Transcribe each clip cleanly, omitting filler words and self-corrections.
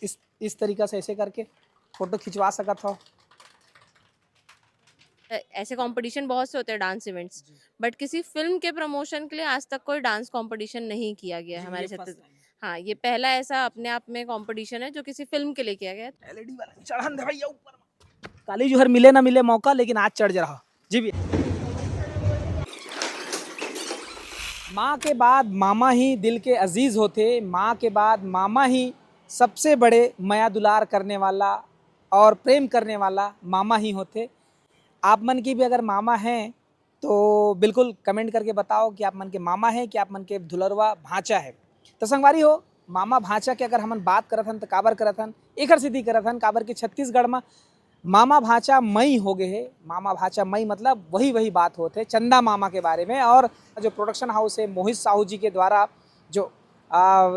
इस तरीका से ऐसे करके फोटो खिंचवा सकत हो। ऐसे कंपटीशन बहुत से होते हैं डांस इवेंट्स, बट किसी फिल्म के प्रमोशन के लिए आज तक कोई डांस कंपटीशन नहीं किया गया है हमारे छत्तीसगढ़। हाँ, ये पहला ऐसा अपने आप में कंपटीशन है जो किसी फिल्म के लिए किया गया है। एलईडी वाला चढ़न दे भैया ऊपर। काली जोहर मिले ना मिले मौका, लेकिन आज चढ़ जा रहा जी भी। माँ के बाद मामा ही दिल के अजीज होते, माँ के बाद मामा ही सबसे बड़े माया दुलार करने वाला और प्रेम करने वाला मामा ही होते। आप मन की भी अगर मामा हैं तो बिल्कुल कमेंट करके बताओ कि आप मन के मामा हैं कि आप मन के दुलरवा भांचा है। तो संगवारी हो, मामा भांचा के अगर हमन बात करत हन तो काबर करत हन, एकर सिद्धि करत हन काबर के छत्तीसगढ़ में मामा भांचा मई हो गए है। मामा भांचा मई मतलब वही बात होते चंदा मामा के बारे में। और जो प्रोडक्शन हाउस है मोहित साहू जी के द्वारा जो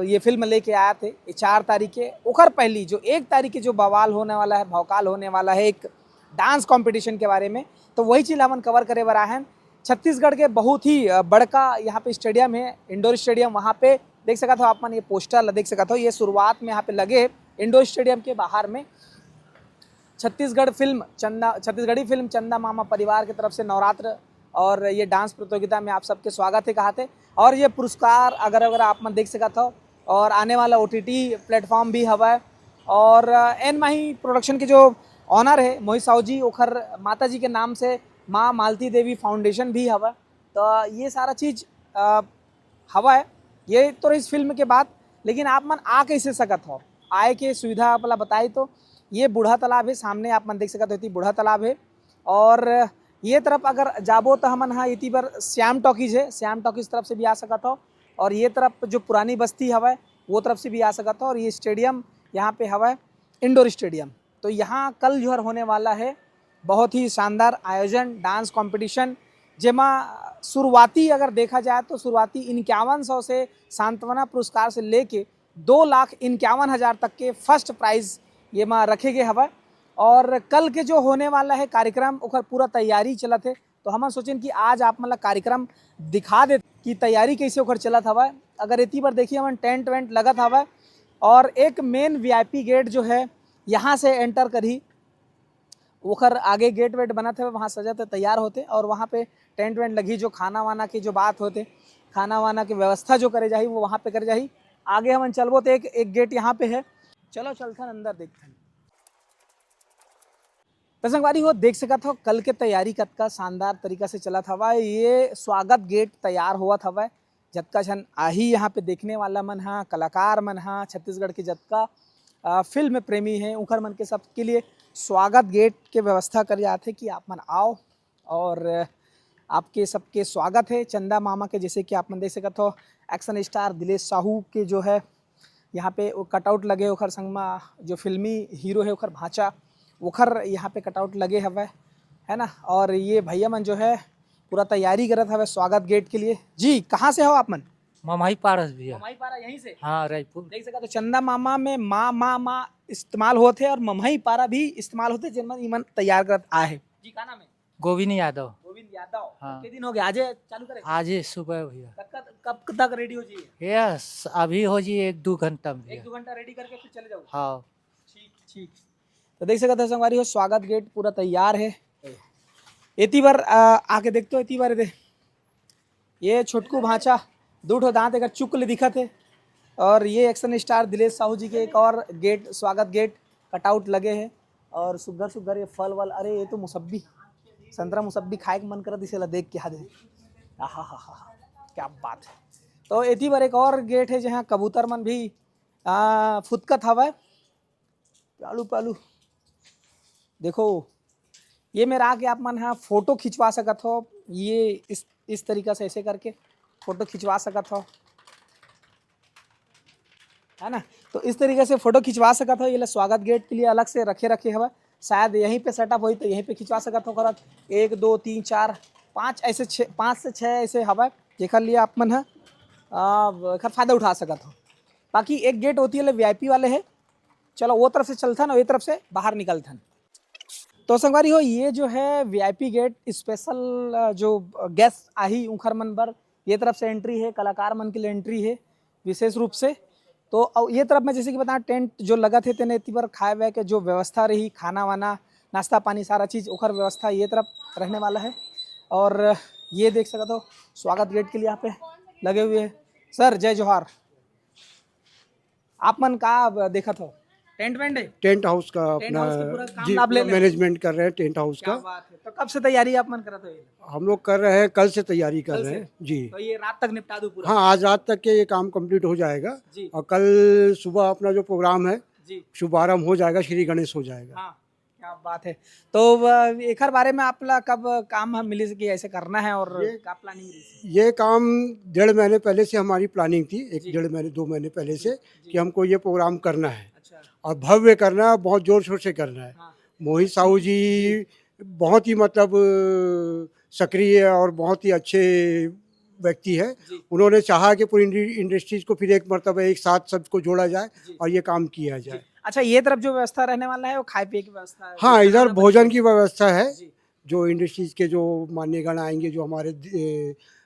ये फिल्म लेके आया थे 4 तारीख के, ओखर पहली जो 1 तारीख के जो बवाल होने वाला है, भौकाल होने वाला है एक डांस कंपटीशन के बारे में, तो वही चीज़ हमन कवर करे बर आए हैं। छत्तीसगढ़ के बहुत ही बड़का यहाँ पे स्टेडियम है, इंडोर स्टेडियम। वहाँ पे देख सकत हो आप मन, ये पोस्टर देख सकत हो, ये शुरुआत में यहाँ पे लगे इंडोर स्टेडियम के बाहर में छत्तीसगढ़ी फिल्म चंदा मामा परिवार की तरफ से नवरात्र और ये डांस प्रतियोगिता में आप सबके स्वागत है कहा थे। और ये पुरस्कार अगर आप मन देख सकत हो, और आने वाला OTT प्लेटफॉर्म भी हवा है। और एन माही प्रोडक्शन के जो ऑनर है मोहित साहू जी, ओखर माता जी के नाम से माँ मालती देवी फाउंडेशन भी हवा। तो ये सारा चीज़ हवा है। ये तो इस फिल्म के बाद, लेकिन आप मन आ कैसे सकत हो, आए के सुविधा वाला बताई तो ये बूढ़ा तालाब है, सामने आप मन देख सकते हो बूढ़ा तालाब है। और ये तरफ अगर जाबो तो हमन हाँ इति बार श्याम टॉकीज है, श्याम टॉकीज तरफ से भी आ सकत हो। और ये तरफ जो पुरानी बस्ती हवा वो तरफ से भी आ सकत हो। और ये स्टेडियम यहाँ पे हवा इंडोर स्टेडियम। तो यहाँ कल जो होने वाला है बहुत ही शानदार आयोजन डांस कंपटीशन, जेमा शुरुआती अगर देखा जाए तो शुरुआती 5100 से सांत्वना पुरस्कार से लेके 2,51,000 तक के फर्स्ट प्राइज ये में रखे गए हवा। और कल के जो होने वाला है कार्यक्रम ओकर पूरा तैयारी चलत है। तो हम सोचें कि आज आप मतलब कार्यक्रम दिखा दे कि तैयारी कैसे ओकर चलत हवा। अगर इतनी बार देखिए हम टेंट वेंट लगत हवा, और एक मेन VIP गेट जो है यहाँ से एंटर करी, ओखर आगे गेट वेट बना थे, वहाँ सजा थे तैयार होते। और वहाँ पे टेंट वेंट लगी, जो खाना वाना की जो बात होते, खाना वाना की व्यवस्था जो करे जाही वो वहाँ पे करे जाही। आगे हम चलबो तो एक गेट यहाँ पे है, चलो चलथन अंदर देखथन। तो संगवारी हो देख सकत हो कल के तैयारी कतका शानदार तरीका से चलत हवा। ये स्वागत गेट तैयार होवत हवा, जतका झन आही यहाँ पे देखने वाला मन हा, कलाकार मन हा, छत्तीसगढ़ के जतका फिल्म प्रेमी हैं उखर मन के सबके लिए स्वागत गेट के व्यवस्था कर जाते कि आप मन आओ। और आपके सबके स्वागत है चंदा मामा के, जैसे कि आप मन देख सकत हो एक्शन स्टार दिलेश साहू के जो है यहाँ पे वो कटआउट लगे, ओखर संग में जो फिल्मी हीरो है ओखर भांचा ओखर यहाँ पे कटआउट लगे हवे है ना। और ये भैया मन जो है पूरा तैयारी करत हवे स्वागत गेट के लिए। जी कहाँ से हो आप मन? ममाही पारस भैया। मम्मई पारा यहीं से? हाँ, रायपुर। देख सकते हो चंदा मामा में माँ इस्तेमाल होते और मम्मई पारा भी इस्तेमाल होते, जिनमन इमन तैयार करत आए। जी का नाम है? गोविंद यादव। गोविंद यादव। हाँ। कितने दिन हो गए आज चालू करे? आज ही सुबह भैया। कब तक रेडी हो जाइए? यस, अभी हो जी 1-2 घंटा में भैया। 1-2 घंटा रेडी करके फिर चले जाओ? हाँ। ठीक। तो देख सकते हो संगवारी हो स्वागत गेट पूरा तैयार है। इतनी बार आके देखते हो, इतनी बार दे ये छोटकू भांचा दूठो दांत एक चुकल दिखत है। और ये एक्शन स्टार दिलेश साहू जी के एक और गेट स्वागत गेट कटआउट लगे हैं। और सुगर ये फल वल, अरे ये तो मुसब्बी संतरा मुसब्बी खाए के मन करत इसे देख के याद है। हा क्या बात है। तो इतनी बार एक और गेट है जहाँ कबूतर मन भी फुदकत हवा। पालू देखो ये मेरा आके आप मन हाँ फोटो खिंचवा सकत हो। ये इस तरीका से ऐसे करके फोटो खिंचवा सकत हो, है ना। तो इस तरीके से फोटो खिंचवा सकत हो। ये स्वागत गेट के लिए अलग से रखे हवा, शायद यहीं पे सेटअप होई तो यहीं पे खिंचवा सकत हो। करत 1 2 3 4 5 ऐसे 5 से 6 ऐसे हवा, जेकर लिए आप मन है फायदा उठा सकत हो। बाकी एक गेट होती है VIP वाले है, चलो वो तरफ से चलथन और ये तरफ से बाहर निकलथन। तो संगवारी हो ये जो है VIP गेट स्पेशल जो गेस्ट आही उखर मन बर ये तरफ से एंट्री है, कलाकार मन के लिए एंट्री है विशेष रूप से। तो ये तरफ में जैसे कि बता टेंट जो लगा थे तेने इतनी बार खाए हुए के जो व्यवस्था रही खाना वाना नाश्ता पानी सारा चीज़ ओखर व्यवस्था ये तरफ रहने वाला है। और ये देख सकते हो स्वागत गेट के लिए यहाँ पे लगे हुए हैं। सर जय जोहार। आप मन का देखा था टेंट वेंट है? टेंट हाउस का टेंट अपना हाउस का पूरा काम जी आप ले पूरा रहे हो? मैनेजमेंट कर रहे हैं टेंट हाउस क्या का। बात है। तो कब से तैयारी आप मन करा था ये? हम लोग कर रहे हैं, कल से तैयारी कर कल रहे से? हैं जी। तो ये रात तक निपटा दूं पूरा? हाँ, आज रात तक के ये काम कंप्लीट हो जाएगा जी और कल सुबह अपना जो प्रोग्राम है जी शुभारंभ हो जाएगा, श्री गणेश हो जाएगा। हाँ क्या बात है। तो एक बारे में आपला कब काम हम मिली कि ऐसे करना है और क्या प्लानिंग रही? ये काम 1.5 महीने पहले से हमारी प्लानिंग थी, एक जी। 1.5 महीने 2 महीने पहले से जी। कि हमको ये प्रोग्राम करना है अच्छा और भव्य करना है, बहुत जोर शोर से करना है। हाँ मोहित साहू जी बहुत ही मतलब सक्रिय और बहुत ही अच्छे व्यक्ति है। जी उन्होंने चाहा कि पूरी इंडस्ट्रीज को फिर एक मर्तबा एक साथ सबको जोड़ा जाए जी और ये काम किया जी। जाए। अच्छा ये तरफ जो व्यवस्था रहने वाला है वो खाए पिए की व्यवस्था है? हाँ, जो इधर खाना भोजन बनेगा? की व्यवस्था है। जी जो इंडस्ट्रीज के जो मान्यगण आएंगे, जो हमारे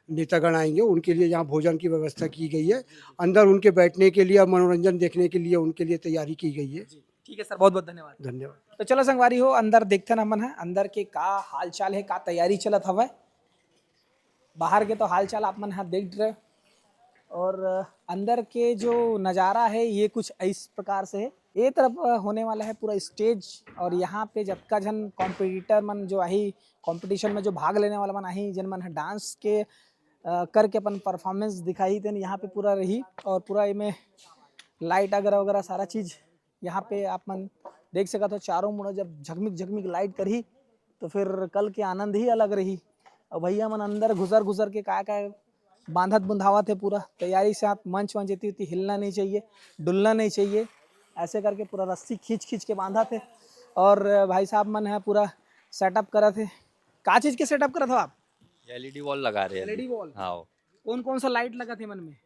नेतागण आएंगे, उनके लिए यहाँ भोजन की व्यवस्था की गई है। अंदर उनके बैठने के लिए और मनोरंजन देखने के लिए उनके लिए तैयारी की गई है। जी ठीक है सर, बहुत बहुत धन्यवाद। धन्यवाद। तो चलो संगवारी हो अंदर देखते ना मन है अंदर के का हाल चाल है, का तैयारी चलत हवे। बाहर के तो हाल चाल आप मन यहाँ देख रहे और अंदर के जो नज़ारा है ये कुछ इस प्रकार से है। ये तरफ होने वाला है पूरा स्टेज और यहाँ पे जबका जन कॉम्पिटिटर मन जो आई कंपटीशन में जो भाग लेने वाला मन आई जिन मन डांस के करके अपन परफॉर्मेंस दिखाई थे यहाँ पे पूरा रही और पूरा इमें लाइट वगैरह वगैरह सारा चीज़ यहाँ पे आप मन देख सका तो चारों मुड़ा जब झकमिक झकमिक लाइट करी तो फिर कल के आनंद ही अलग रही। और भैया मन अंदर घुसर के का बांधत बुंधावा थे पूरा तैयारी से। आप मंच वंच इतनी हिलना नहीं चाहिए, डुलना नहीं चाहिए, ऐसे करके पूरा रस्सी खींच के बांधा थे। और भाई साहब मन है पूरा सेटअप करा थे। का चीज़ के सेटअप करा था आप? एलईडी वॉल लगा रहे हैं एलईडी वॉल? हाँ। कौन कौन सा लाइट लगा थे मन में?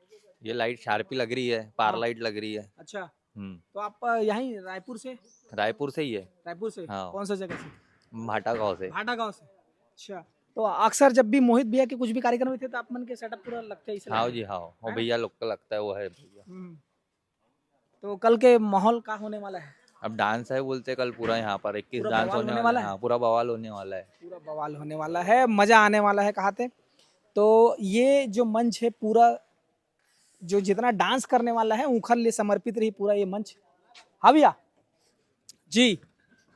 ये लाइट शार्पी लग रही है, पार हाँ। लाइट लग रही है। अच्छा तो आप यहीं रायपुर से? रायपुर से ही है। रायपुर से? हाँ। कौन सा जगह से? भाटा गांव से। भाटा गांव से। अच्छा तो अक्सर जब भी मोहित भैया के कुछ भी कार्यक्रम होते तो आप मन के सेटअप पूरा लगता है इसे? हाँ जी हाँ, वो भैया लोग का लगता है वो है भैया। तो कल के माहौल का होने वाला है? अब डांस है बोलते कल पूरा यहाँ पर 21 पूरा डांस बवाल होने होने वाला वाला है। है? हाँ, पूरा बवाल होने वाला है। पूरा बवाल होने वाला है, मजा आने वाला है कहाते। तो ये जो मंच है पूरा जो जितना डांस करने वाला है उखर लिए समर्पित रही पूरा ये मंच। हाँ भैया जी।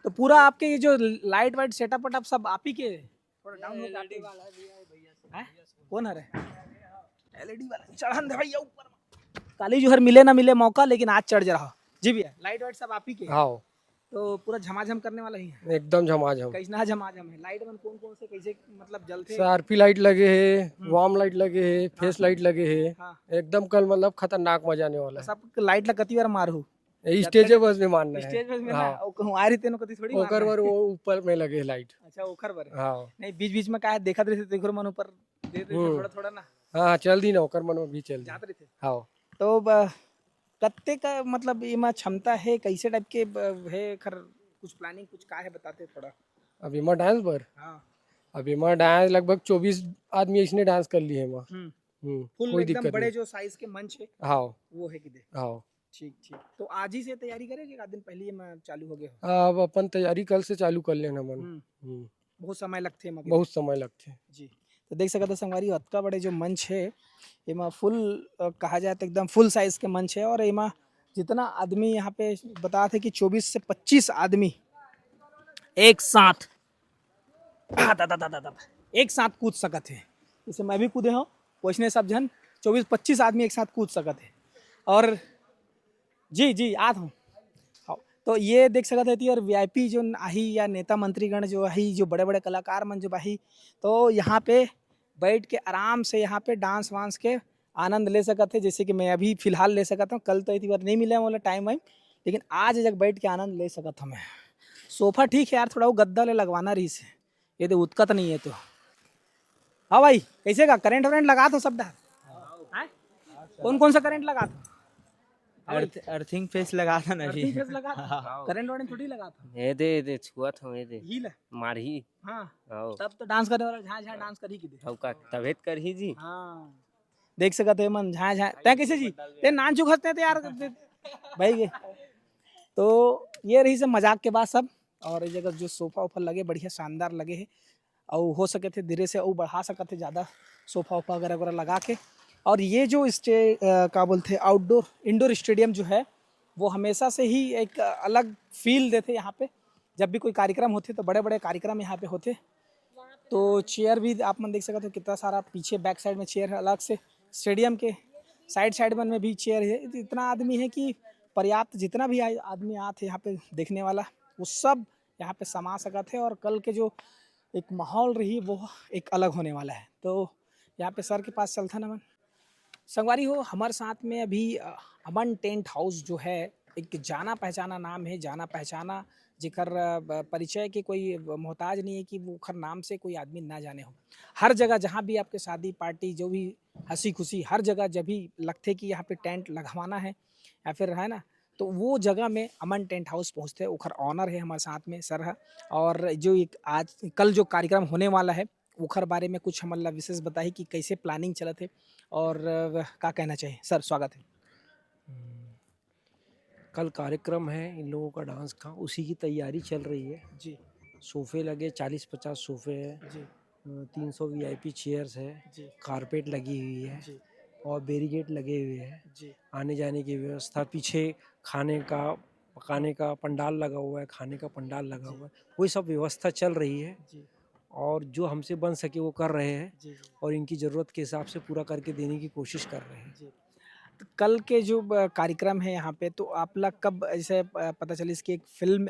तो पूरा आपके ये जो लाइट वाइट सेटअप वटअप सब आप ही के? थोड़ा डाउन हो जाते हैं। कौन है एलईडी वाला? चढ़न दे भैया ऊपर। काली जो हर मिले ना मिले मौका लेकिन आज चढ़ जा रहा जी भैया। लाइट वाइट सब आप ही के? हाँ तो पूरा झमाझम करने वाला ही है? एकदम झमाझम। कैसा झमाझम है? लाइट मन कौन कौन से कैसे मतलब जलते? आरपी लाइट लगे है, वार्म लाइट लगे है, फेस लाइट लगे है। हाँ। एकदम कल मतलब खतरनाक मजा आने वाला सब लाइट ला कती बार मारू? है। स्टेज बस में मारना है। स्टेज में ना हाँ। ओ कहूं आ रही तेनो कती थोड़ी ओकर मारना वर है। वो ऊपर में लगे है लाइट। अच्छा ओखर बर। हाँ नहीं बीच बीच में का देखत रहे थे देखो मन ऊपर दे दे थोड़ा थोड़ा ना हाँ चल दी ना ओकर मन में भी चल दी। जात रहे थे। हाँ तो कत्ते का मतलब इमा क्षमता है कैसे टाइप के है खर कुछ प्लानिंग कुछ का है बताते थोड़ा। अभी मैं डांस पर हाँ अभी मैं डांस लगभग 24 आदमी इसने डांस कर लिए है। फुल कोई एकदम दिक्कत बड़े नहीं। जो साइज के मंच है हाँ वो है कि दे। हाँ ठीक ठीक। तो आज ही से तैयारी करेंगे? एक दिन पहले ही मैं चालू हो गया? अब अपन तैयारी कल से चालू कर लेना मन। बहुत समय लगते हैं बहुत समय लगते है। जी। तो देख सकते संगवारी अतका बड़े जो मंच है एमा फुल कहा जाए तो एकदम फुल साइज के मंच है। और एमा जितना आदमी यहाँ पे बता थे कि 24 से 25 आदमी एक साथ एक साथ कूद सकत है। जैसे मैं भी कूदे हूँ वैसने सब जन 24-25 आदमी एक साथ कूद सकत है। और जी जी आत हूँ। हाँ तो ये देख सकते है और वीआईपी जो आई या नेता मंत्रीगण जो आई जो बड़े बड़े कलाकार मन जो आई तो यहाँ पे बैठ के आराम से यहाँ पे डांस वांस के आनंद ले सकते हैं। जैसे कि मैं अभी फिलहाल ले सकता हूँ, कल तो इतनी बार नहीं मिला वाला टाइम वाइम, लेकिन आज जग बैठ के आनंद ले सकता हूँ मैं। सोफा ठीक है यार, थोड़ा वो गद्दा ले लगवाना रही से, ये तो उत्कत नहीं है। तो हाँ भाई कैसे का करेंट वरेंट लगा दो सब डाल? कौन कौन सा करेंट लगा दो? अर्थिंग फेस लगा था ना जी। लगा था करेंट वरेंट थोड़ी लगा था। ये दे छुआ था ये दे ही ले मारही। हाँ आओ तब तो डांस करने वाला झाँ झाँ डांस कर ही की दे। का तबीयत कर ही जी। हाँ देख सकते हो मन झाँ झाँ तै कैसे जी ते नान चुखते हैं यार भाई के तो ये रही सब मजाक के बाद सब और ये जगह जो सोफा वोफा लगे बढ़िया शानदार लगे है और हो सके थे धीरे से और बढ़ा सकते थे ज़्यादा सोफा वोफा वगैरह वगैरह लगा के और ये जो क्या बोलते हैं आउटडोर इंडोर स्टेडियम जो है वो हमेशा से ही एक अलग फील देते यहाँ पे जब भी कोई कार्यक्रम होते तो बड़े बड़े कार्यक्रम यहाँ पे होते तो चेयर भी आप मन देख सकते हो कितना सारा पीछे बैक साइड में चेयर है अलग से स्टेडियम के साइड में भी चेयर है इतना आदमी है कि पर्याप्त जितना भी आदमी आते यहाँ पे देखने वाला वो सब यहाँ पे समा सकते थे और कल के जो एक माहौल रही वो एक अलग होने वाला है तो यहाँ पे सर के पास चलता ना मन संगवारी हो हमारे साथ में अभी अमन टेंट हाउस जो है एक जाना पहचाना नाम है जाना पहचाना जिकर परिचय के कोई मोहताज नहीं है कि वो खर नाम से कोई आदमी ना जाने हो हर जगह जहाँ भी आपके शादी पार्टी जो भी हंसी खुशी हर जगह जब भी लगते कि यहाँ पे टेंट लगवाना है या फिर है ना तो वो जगह में अमन टेंट हाउस पहुँचते हैं उखर ऑनर है हमारे साथ में सर है और जो एक आज कल जो कार्यक्रम होने वाला है उखर बारे में कुछ हमारा विशेष बताई कि कैसे प्लानिंग चलत है और क्या कहना चाहिए सर स्वागत है कल कार्यक्रम है इन लोगों का डांस का उसी की तैयारी चल रही है जी सोफ़े लगे 40-50 सोफ़े हैं जी 300 वीआईपी चेयर्स है जी कारपेट लगी हुई है जी और बैरिकेड लगे हुए हैं जी आने जाने की व्यवस्था पीछे खाने का पकाने का पंडाल लगा हुआ है खाने का पंडाल लगा हुआ है वही सब व्यवस्था चल रही है जी और जो हमसे बन सके वो कर रहे हैं जी और इनकी ज़रूरत के हिसाब से पूरा करके देने की कोशिश कर रहे हैं जी तो कल के जो कार्यक्रम है यहाँ पे तो आप लोग कब जैसे पता चली इसकी एक फिल्म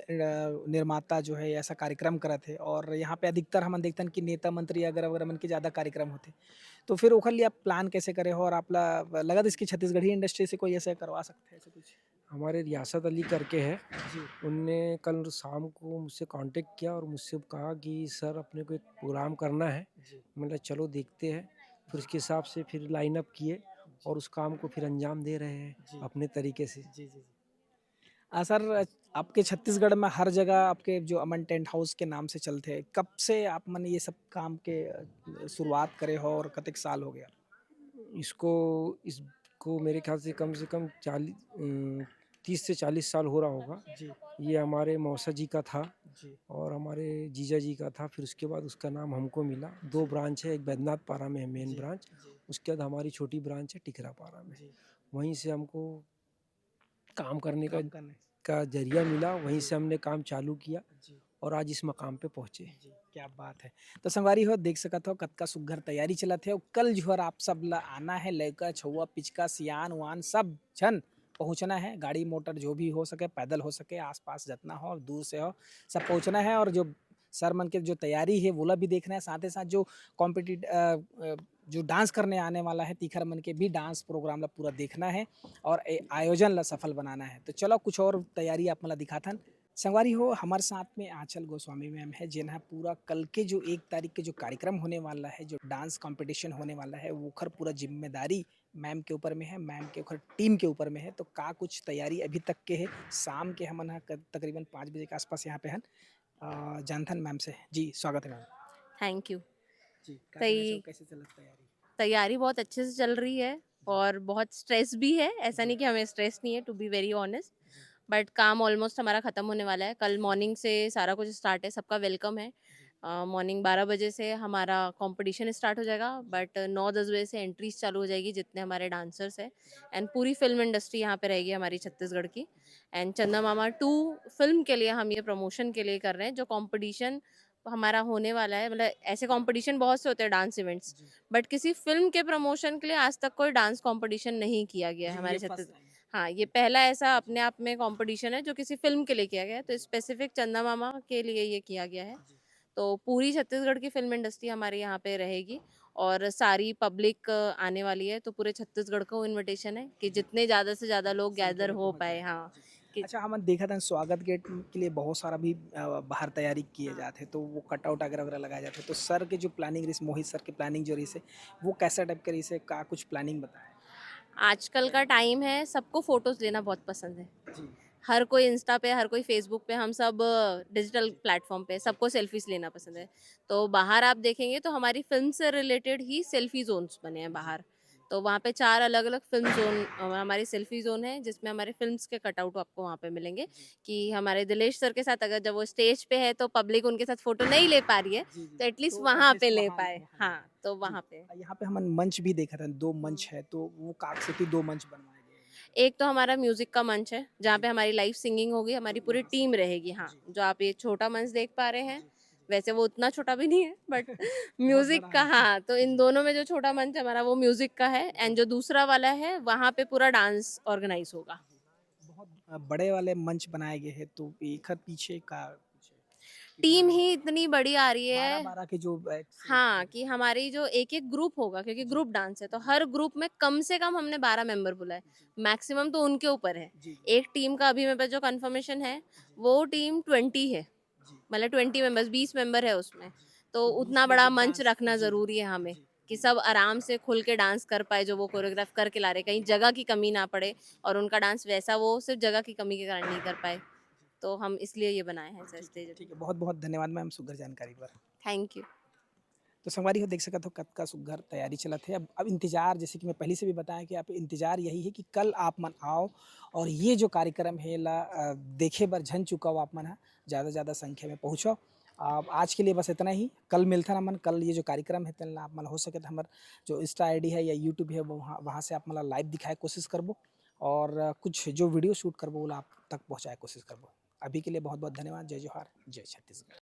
निर्माता जो है ऐसा कार्यक्रम करा थे और यहाँ पे अधिकतर हम देखते हैं कि नेता मंत्री अगर वगैरह मन के ज़्यादा कार्यक्रम होते तो फिर ओखर लिए आप प्लान कैसे करे हो और आप लगा इसकी छत्तीसगढ़ी इंडस्ट्री से कोई ऐसे करवा सकते हैं ऐसे कुछ हमारे रियासत अली करके है जी उनने कल शाम को मुझसे कांटेक्ट किया और मुझसे कहा कि सर अपने को एक प्रोग्राम करना है जी मतलब चलो देखते हैं फिर उसके हिसाब से फिर लाइन अप किए और उस काम को फिर अंजाम दे रहे जी। हैं अपने तरीके से जी जी सर आपके छत्तीसगढ़ में हर जगह आपके जो अमन टेंट हाउस के नाम से चलते हैं कब से आप मन ये सब काम के शुरुआत करे हो और कतेक साल हो गया इसको मेरे ख्याल से कम 30 से 40 साल हो रहा होगा जी ये हमारे मौसा जी का था जी और हमारे जीजा जी का था फिर उसके बाद उसका नाम हमको मिला 2 ब्रांच है एक बैद्यनाथ पारा में है मेन जी, ब्रांच जी उसके बाद हमारी छोटी ब्रांच है टिकरा पारा में जी वहीं से हमको काम करने काम करने का जरिया मिला वहीं से हमने काम चालू किया जी और आज इस मकाम पे पहुँचे जी क्या बात है तो संगवारी हो देख सकत हो कतका सुघर तैयारी चलत है और कल जो है आप सब ला आना है लड़का छुआ पिचका सियान वान सब जन पहुंचना है गाड़ी मोटर जो भी हो सके पैदल हो सके आसपास जितना हो दूर से हो सब पहुंचना है और जो सर मन के जो तैयारी है वो भी देखना है साथ ही साथ जो जो डांस करने आने वाला है तीखर मन के भी डांस प्रोग्राम ला पूरा देखना है और आयोजन ला सफल बनाना है तो चलो कुछ और तैयारी आप मला दिखाथन संगवारी हो हमारे साथ में आंचल गोस्वामी मैम है जिन्हें पूरा कल के जो 1 तारीख के जो कार्यक्रम होने वाला है जो डांस कंपटीशन होने वाला है वो खर पूरा जिम्मेदारी मैम के ऊपर में है मैम के ऊपर टीम के ऊपर में है तो का कुछ तैयारी अभी तक के है शाम के हम तकरीबन 5 बजे के आसपास यहाँ पे हैं जानथन मैम से जी स्वागत है मैम थैंक यू जी कैसे चल तैयारी तैयारी बहुत अच्छे से चल रही है और बहुत स्ट्रेस भी है ऐसा नहीं कि हमें स्ट्रेस नहीं है to be very honest but काम ऑलमोस्ट हमारा ख़त्म होने वाला है कल मॉर्निंग से सारा कुछ स्टार्ट है सबका वेलकम है मॉर्निंग 12 बजे से हमारा कंपटीशन स्टार्ट हो जाएगा बट 9-10 बजे से एंट्रीज चालू हो जाएगी जितने हमारे डांसर्स हैं एंड पूरी फिल्म इंडस्ट्री यहाँ पे रहेगी हमारी छत्तीसगढ़ की एंड चंदा मामा 2 फिल्म के लिए हम ये प्रमोशन के लिए कर रहे हैं जो कंपटीशन हमारा होने वाला है मतलब ऐसे कंपटीशन बहुत से होते हैं डांस इवेंट्स बट किसी फिल्म के प्रमोशन के लिए आज तक कोई डांस कंपटीशन नहीं किया गया है हमारे छत्तीसगढ़ हाँ ये पहला ऐसा अपने आप में कंपटीशन है जो किसी फिल्म के लिए किया गया है तो स्पेसिफिक चंदा मामा के लिए ये किया गया है तो पूरी छत्तीसगढ़ की फिल्म इंडस्ट्री हमारे यहाँ पे रहेगी और सारी पब्लिक आने वाली है तो पूरे छत्तीसगढ़ को इनविटेशन है कि जितने ज़्यादा से ज़्यादा लोग गैदर हो पाए हाँ अच्छा हम देखा था स्वागत गेट के लिए बहुत सारा भी बाहर तैयारी किए जाते तो वो कटआउट वगैरह लगाए जाते तो सर के जो प्लानिंग रही मोहित सर की प्लानिंग जो रही से वो कैसा टाइप करी से का कुछ प्लानिंग बताए आजकल का टाइम है सबको फ़ोटोज़ लेना बहुत पसंद है जी हर कोई इंस्टा पे हर कोई फेसबुक पे हम सब डिजिटल प्लेटफॉर्म पे सबको सेल्फीज लेना पसंद है तो बाहर आप देखेंगे तो हमारी फिल्म से रिलेटेड ही सेल्फी जोन्स बने हैं बाहर तो वहाँ पे 4 अलग-अलग फ़िल्म ज़ोन हमारी सेल्फ़ी ज़ोन है, जिसमें हमारे फ़िल्म्स के कटआउट आपको वहाँ पे मिलेंगे कि हमारे दिलेश सर के साथ अगर जब वो स्टेज पे है तो पब्लिक उनके साथ फ़ोटो नहीं ले पा रही है, तो एटलीस्ट वहाँ पे ले पाए। हाँ, तो वहाँ पे। यहाँ पे हम मंच भी देख रहे हैं, 2 मंच है, तो वो काकसिटी 2 मंच बनवाए गए हैं। एक तो हमारा म्यूज़िक का मंच है, जहाँ पे हमारी लाइव सिंगिंग होगी, हमारी पूरी टीम रहेगी। हाँ, जो आप ये छोटा मंच देख पा रहे हैं, वैसे वो उतना छोटा भी नहीं है बट म्यूज़िक का हाँ, तो इन दोनों में जो छोटा मंच है हमारा वो म्यूज़िक का है एंड जो दूसरा वाला है वहाँ पे पूरा डांस ऑर्गेनाइज़ होगा। बहुत बड़े वाले मंच बनाए गए हैं, तो एक पीछे का टीम ही इतनी बड़ी आ रही है 12 के जो हाँ, कि हमारी जो एक-एक ग्रुप होगा क्योंकि ग्रुप डांस है, तो हर ग्रुप में कम से कम हमने 12 मेंबर बुलाए। मैक्सिमम तो उनके ऊपर है। एक टीम का अभी मेरे पास जो कन्फर्मेशन है, वो टीम 20 है। मतलब 20 मेंबर्स 20 मेंबर है उसमें। तो उतना बड़ा मंच रखना ज़रूरी है हमें, कि सब आराम से खुल के डांस कर पाएँ जो वो कोरियोग्राफ करके ला रहे हैं। कहीं जगह की कमी ना पड़े और उनका डांस वैसा वो सिर्फ़ जगह की कमी के कारण नहीं कर पाए। तो हम इसलिए ये बनाए हैं ऐसा स्टेज। ठीक है, बहुत-बहुत धन्यवाद मैम सुघर जानकारी पर। Thank you. तो संगवारी हो देख सकत हो कब का सुघर तैयारी चलत है। अब इंतज़ार जैसे कि मैं पहले से भी बताया कि आप इंतज़ार यही है कि कल आप मन आओ और ये जो कार्यक्रम है ला देखे बर झन चुका हो आप मन ह, ज़्यादा से ज़्यादा संख्या में पहुँचो। आज के लिए बस इतना ही, कल मिलथन हमन, कल ये जो कार्यक्रम है तेन ला आप मन हो सके तो हमर जो इंस्टा आईडी है या यूट्यूब है वो वहाँ से आप मन ला लाइव दिखाए कोशिश करबो और कुछ जो वीडियो शूट करबो वो ला आप तक पहुँचाए कोशिश करबो। अभी के लिए बहुत-बहुत धन्यवाद। जय जोहार, जय छत्तीसगढ़।